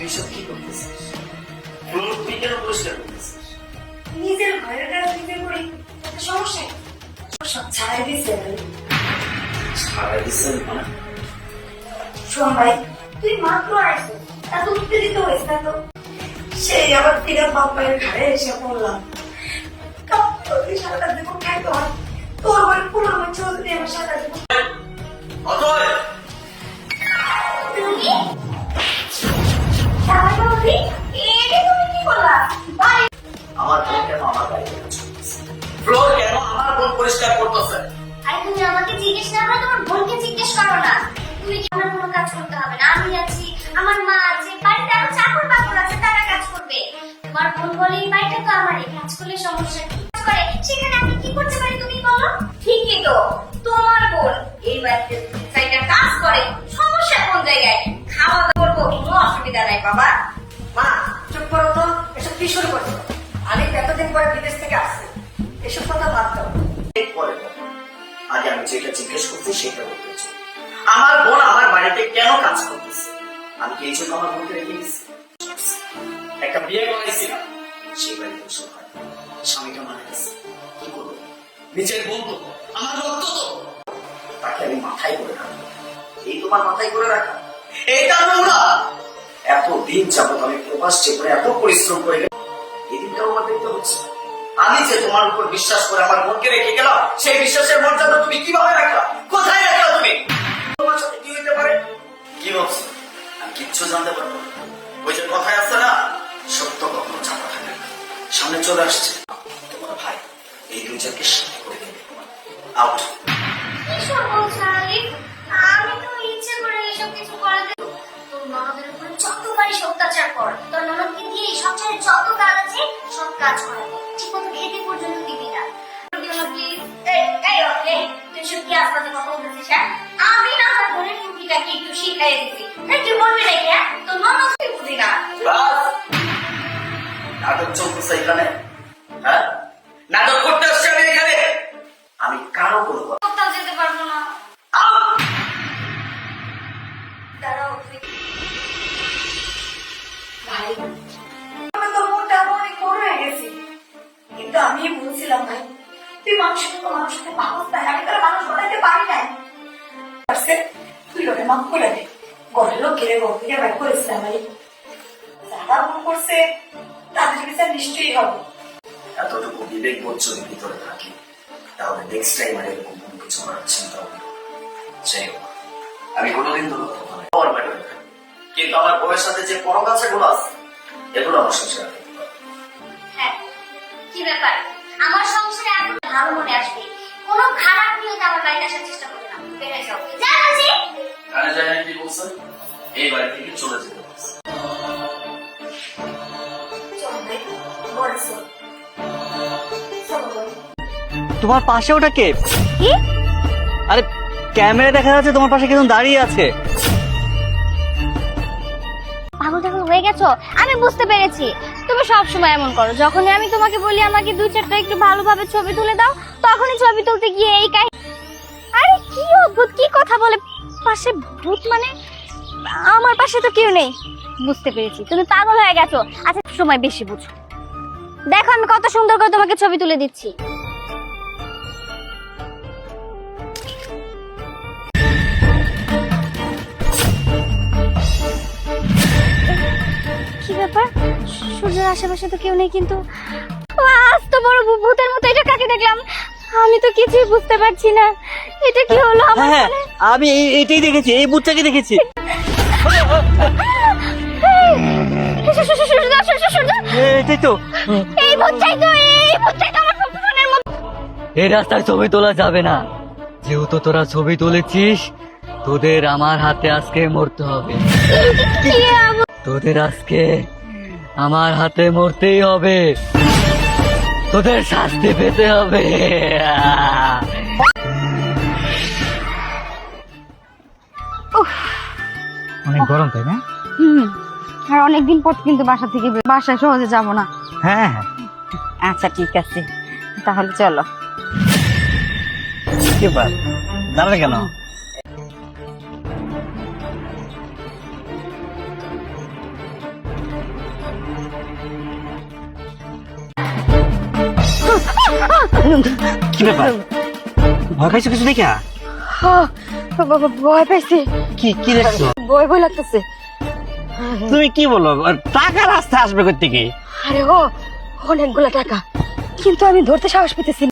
এসব কি করতেছিস? ফ্লোর তুই কেন পরিষ্কার করতেছিস? নিজের ঘরের কাজ নিজে করি, সমস্যা কি? সব ছাড়াই দিচ্ছে। ছাড়াই দিচ্ছেন মানে? শোন ভাই, তুই মাত্র আসছো, এত উত্তেজিত হয়েছ না তো। সেই আবার ফিরে বাপের ঘরে এসে পড়লাম। সারাটা জীবন খাইতে হয়, তোর বাড়ি পুরো চলতে আমার সারাটা জীবন। অজয়! তুমি তাহলে অভি, এটা তুমি কি করলা? ভাই আমার বোন কেন আমার বাড়িতে কাজ করতেছে? ফ্লোর কেন আমার বোন পরিষ্কার করতেছে? আরে তুমি আমাকে জিজ্ঞেস না করে তোমার বোনকে জিজ্ঞেস করো না। তুমি কি আমার কোনো কাজ করতে হবে না, আমি আছি, আমার মা আছে, বাড়িতে আরো চাকর বাকর আছে, তারা কাজ করবে। তোমার বোন বলে এই বাড়িটা তো আমারই, কাজ করলে সমস্যা কি? কাজ করে সেখানে আমি কি করতে পারি তুমি বলো? ঠিকই তো, তোমার বোন এই বাড়িতে সাইডটা কাজ করে, সমস্যা কোন জায়গায়? খাওয়া দাওয়া করবো, কোনো অসুবিধা নাই বাবা। মা চুপ করো তো, এসব কি শুরু করছো? আমি এতদিন পরে বিদেশ থেকে আসছি, এসব কথা বাদ দাও। পরে কথা। আগে আমি যেটা জিজ্ঞেস করছি সেটা বলতে চাই। আমার বোন আমার বাড়িতে কেন কাজ করতেছে? আমি কি এই জন্য আমার বোনকে রেখে দিচ্ছি? একটা বিয়ে করাইছি না, সেই বাড়িতে ওসব হয়। স্বামীটা মারা গেছে, কি করবো? নিজের বোন তো, আমার রক্ত তো, তাকে আমি মাথায় করে রাখবো। এই তোমার মাথায় করে রাখা, এটা নোংরা। এতদিন যাবত আমি প্রবাস জীবনে এত পরিশ্রম করে গেলাম, এই দিনটাও আমার দেখতে হচ্ছে। আমি যে তোমার উপর বিশ্বাস করে আমার বোনকে রেখে গেলাম, সেই বিশ্বাসের মর্যাদা তুমি কিভাবে রাখলা? কোথায় রাখলা তুমি? তোমার সাথে কি হইতে পারে? কি ভাবছো আমি কিচ্ছু জানতে পারবো না? ওই যে কথায় আছে না, সত্য কখনো চাপা থাকে না। সামনে চলে আসছে তোমার ভাই, এই দুজনকে সাথে করে দেবে। আউট। কিশোর বলছো আলিফ? আমি তো ইচ্ছে করে এসব কিছু করে দেব। তোর ননদের উপর যত পারিস অত্যাচার কর, তোর ননদকে দিয়ে সংসারে যত কাজ আছে সব কাজ করাবো, ঠিক মতো খেতে পর্যন্ত দিবি না। প্লিজ এই তুই সব কি আসতে কথা বলতেছিস? আমি না আমার বোনের টুকিটাকে একটু শিখাই দিছি, তুই বলবি নাকি? তোর ননদ তুই বুঝি না। নাটক চলতেছে এখানে, হ্যাঁ? নাটক করতে আসছি আমি এখানে। আমি কারো কোনো কথা কোথাও যেতে পারবো না। দাঁড়াও ভাই, আমি তো মোটা অনেক বড় হয়ে গেছি, কিন্তু আমি বলছিলাম ভাই, তুই মানুষকে মানুষ দেয়, আমি তোর মানুষ বানাইতে পারি না। তুই ওটা মাফ করে দে, ঘরের লোক ঘিরে ঘর থেকে বাইর করেছিলাম ভাই, যারা মন করছে তাদের বিচার নিশ্চয়ই হবে। এতটুকু বিবেক বোধ যদি ভিতরে থাকে, তাহলে নেক্সট টাইম আর এরকম কোনো কিছু করার চিন্তা হবে না। যাই হোক, আমি কোনোদিন তোর কথা বলে আমার বাইরে রাখি, কিন্তু আমার বউয়ের সাথে যে পরক আছে গুলো আছে, এগুলো আমার সংসারে থাকতে পারে। হ্যাঁ, কি ব্যাপার? আমার সংসারে এত ভালো মনে আসবে, কোনো খারাপ নিয়ত আমার বাড়িতে আসার চেষ্টা করবে না। বেড়ে যাও, যা বলছি। জানে যায় না কি বলছে, এই বাড়ি থেকে চলে যেতে বলছে। চল ভাই, বলছো তোমার পাশে ওটা কে? কি? আরে ক্যামেরা দেখা যাচ্ছে তোমার পাশে কেউ দাঁড়িয়ে আছে। পাগল টাগল হয়ে গেছো? আমি বুঝতে পেরেছি, তুমি সব সময় এমন করো। যখনই আমি তোমাকে বলি আমাকে দুই চারটা একটু ভালোভাবে ছবি তুলে দাও, তখনই ছবি তুলতে গিয়ে এই আরে কি অদ্ভুত কি কথা বলে! পাশে ভূত মানে? আমার পাশে তো কেউ নেই। বুঝতে পেরেছি, তুমি পাগল হয়ে গেছো। আচ্ছা, সময় বেশি বুঝো। দেখো আমি কত সুন্দর করে তোমাকে ছবি তুলে দিচ্ছি। কি ব্যাপার? সূর্যের আশেপাশে তো কেউ নেই, কিন্তু আজ তো বড় ভূতের মতো এটা কাকে দেখলাম? আমি তো কিছুই বুঝতে পারছি না, এটা কি হলো আমার হ্যাঁ, সাথে? আমি এইটাই দেখেছি, এই বুটটাকে দেখেছি। এটাই তো, এই ভূতটাই তো আমার স্বপ্নের মতো। এই রাস্তায় ছবি তোলা যাবে না। যেহেতু তোরা ছবি তুলেছিস, তোদের আমার হাতে আজকে মরতে হবে। কি আবার? তোদের আজকে আমার হাতে মরতেই হবে, তোদের শাস্তি পেতে হবে। অনেক গরম, তাই না? আর অনেকদিন পর কিন্তু বাসা থেকে বাসায় সহজে যাব না। হ্যাঁ, আচ্ছা ঠিক আছে, তাহলে চলো। কি ব্যাপার, দাঁড়ালে কেন? কি ব্যাপার, ভয় পাইছো কিছু দেখা? ভয় পাইছি, কি কি দেখছো? ভয় ভয় লাগতেছে। তুমি কি বলো, টাকা রাস্তা আসবে কোথেকে? আরে ও অনেকগুলা টাকা, কিন্তু আমি ধরতে সাহস পেতেছি না।